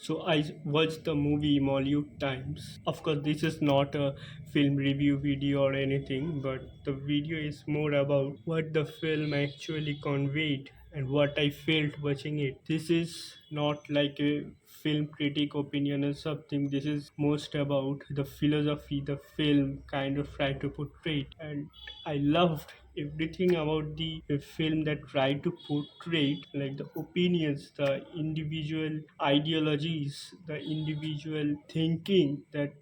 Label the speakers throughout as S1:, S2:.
S1: So I watched the movie Mollywood Times. Of course, this is not a film review video or anything, but the video is more about what the film actually conveyed and what I felt watching it. This is not like a film critic opinion or something. This is most about the philosophy the film kind of tried to portray. And I loved everything about the film that tried to portray like the opinions, the individual ideologies, the individual thinking that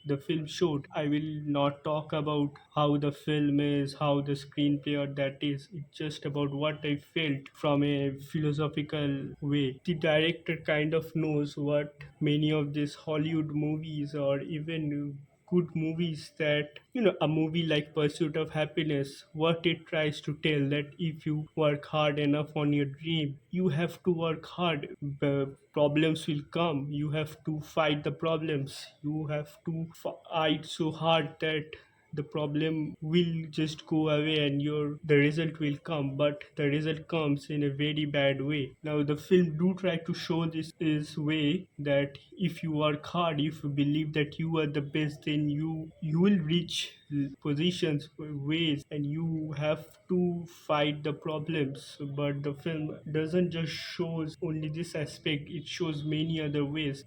S1: the film showed. I will not talk about how the film is, how the screenplay or that is. It's just about what I felt from a philosophical way. The director kind of knows what many of these Hollywood movies or even good movies, that a movie like Pursuit of Happiness, what it tries to tell, that if you work hard enough on your dream, you have to work hard. The problems will come, you have to fight the problems, you have to fight so hard that the problem will just go away and your the result will come, but the result comes in a very bad way. Now the film do try to show this is way that if you work hard, if you believe that you are the best, then you will reach positions, ways, and you have to fight the problems. But the film doesn't just shows only this aspect, it shows many other ways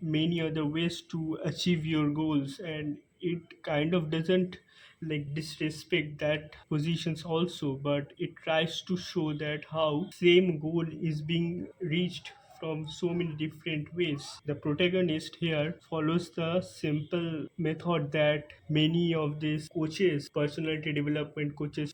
S1: to achieve your goals, and it kind of doesn't like disrespect that positions also, but it tries to show that how same goal is being reached from so many different ways. The protagonist here follows the simple method that many of these coaches, personality development coaches,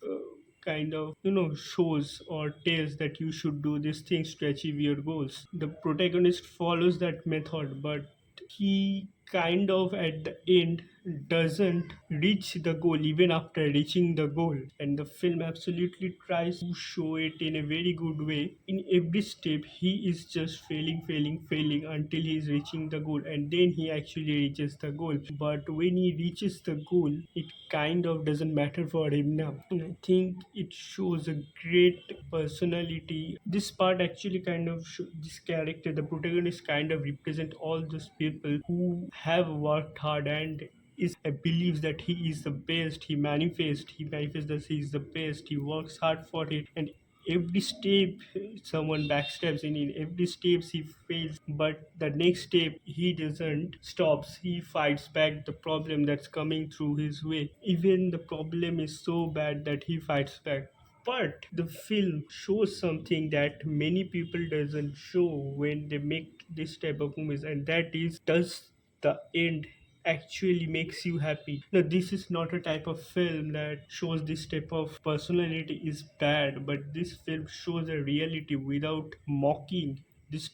S1: kind of shows or tells that you should do these things to achieve your goals. The protagonist follows that method, but he kind of at the end doesn't reach the goal even after reaching the goal. And the film absolutely tries to show it in a very good way. In every step he is just failing until he is reaching the goal, and then he actually reaches the goal. But when he reaches the goal, it kind of doesn't matter for him now. And I think it shows a great personality. This part actually kind of this character, the protagonist, kind of represent all those people who have worked hard and is believes that he is the best. He manifests that he is the best, he works hard for it, and every step someone backstabs in every steps he fails, but the next step he doesn't stops, he fights back the problem that's coming through his way. Even the problem is so bad that he fights back. But the film shows something that many people doesn't show when they make this type of movies, and that is, does the end actually makes you happy? Now this is not a type of film that shows this type of personality is bad, but this film shows a reality without mocking. This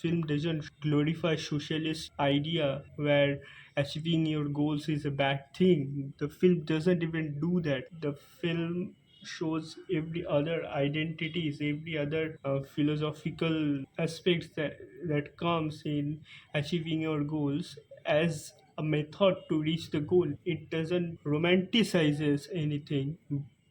S1: film doesn't glorify socialist idea where achieving your goals is a bad thing. The film doesn't even do that. The film shows every other identities, every other philosophical aspects that comes in achieving your goals as a method to reach the goal. It doesn't romanticizes anything.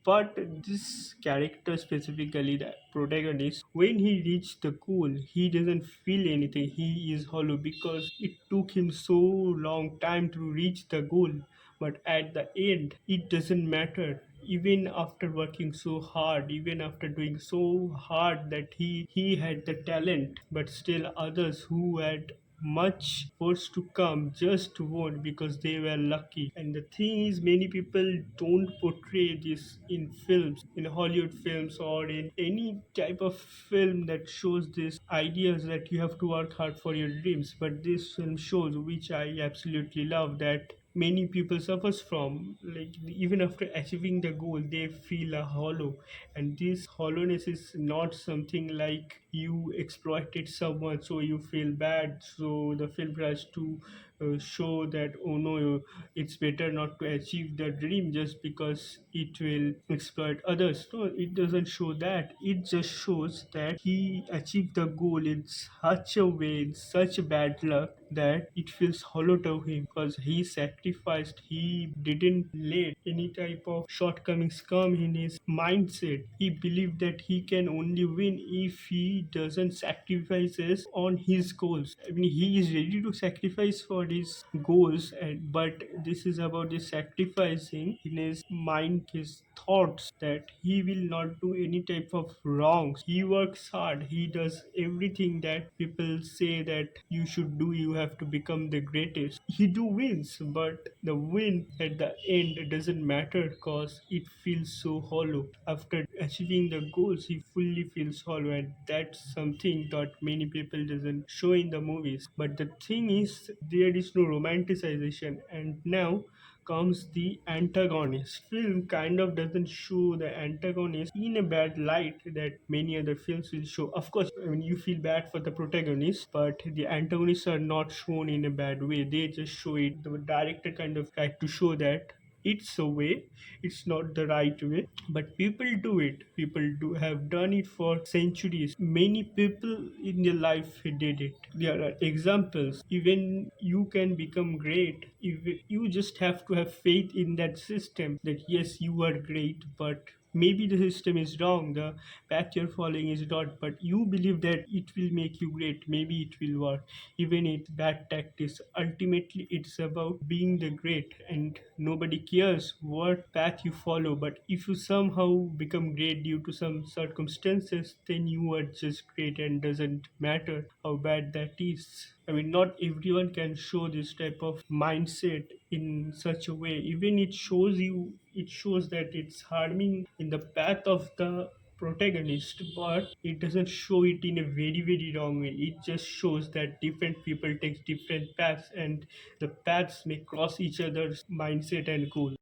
S1: But this character, specifically the protagonist, when he reached the goal, he doesn't feel anything. He is hollow because it took him so long time to reach the goal. But at the end, it doesn't matter. Even after working so hard, even after doing so hard that he had the talent, but still others who had much force to come just won't because they were lucky. And the thing is, many people don't portray this in films, in Hollywood films or in any type of film that shows these ideas that you have to work hard for your dreams. But this film shows, which I absolutely love, that many people suffers from, like even after achieving the goal they feel a hollow. And this hollowness is not something like you exploited someone so you feel bad, so the film tries to show that, oh no, it's better not to achieve the dream just because it will exploit others. No, it doesn't show that. It just shows that he achieved the goal in such a way, in such bad luck, that it feels hollow to him because he sacrificed, he didn't let any type of shortcomings come in his mindset. He believed that he can only win if he doesn't sacrifices on his goals. I mean, he is ready to sacrifice for his goals, and but this is about the sacrificing in his mind, his thoughts, that he will not do any type of wrongs. He works hard. He does everything that people say that you should do. You have to become the greatest. He do wins, but the win at the end doesn't matter because it feels so hollow. After achieving the goals, he fully feels hollow, and that's something that many people doesn't show in the movies. But the thing is, there is no romanticization, and now comes the antagonist. Film kind of doesn't show the antagonist in a bad light that many other films will show. Of course, I mean, you feel bad for the protagonist, but the antagonists are not shown in a bad way. They just show it. The director kind of tried to show that it's a way, it's not the right way, but people do it. People do have done it for centuries. Many people in their life did it. There are examples. Even you can become great if you just have to have faith in that system, that yes, you are great, but maybe the system is wrong, the path you're following is not, but you believe that it will make you great, maybe it will work. Even if bad tactics, ultimately it's about being the great, and nobody cares what path you follow. But if you somehow become great due to some circumstances, then you are just great, and doesn't matter how bad that is. I mean, not everyone can show this type of mindset in such a way. Even it shows that it's harming in the path of the protagonist, but it doesn't show it in a very very wrong way. It just shows that different people take different paths, and the paths may cross each other's mindset and goal.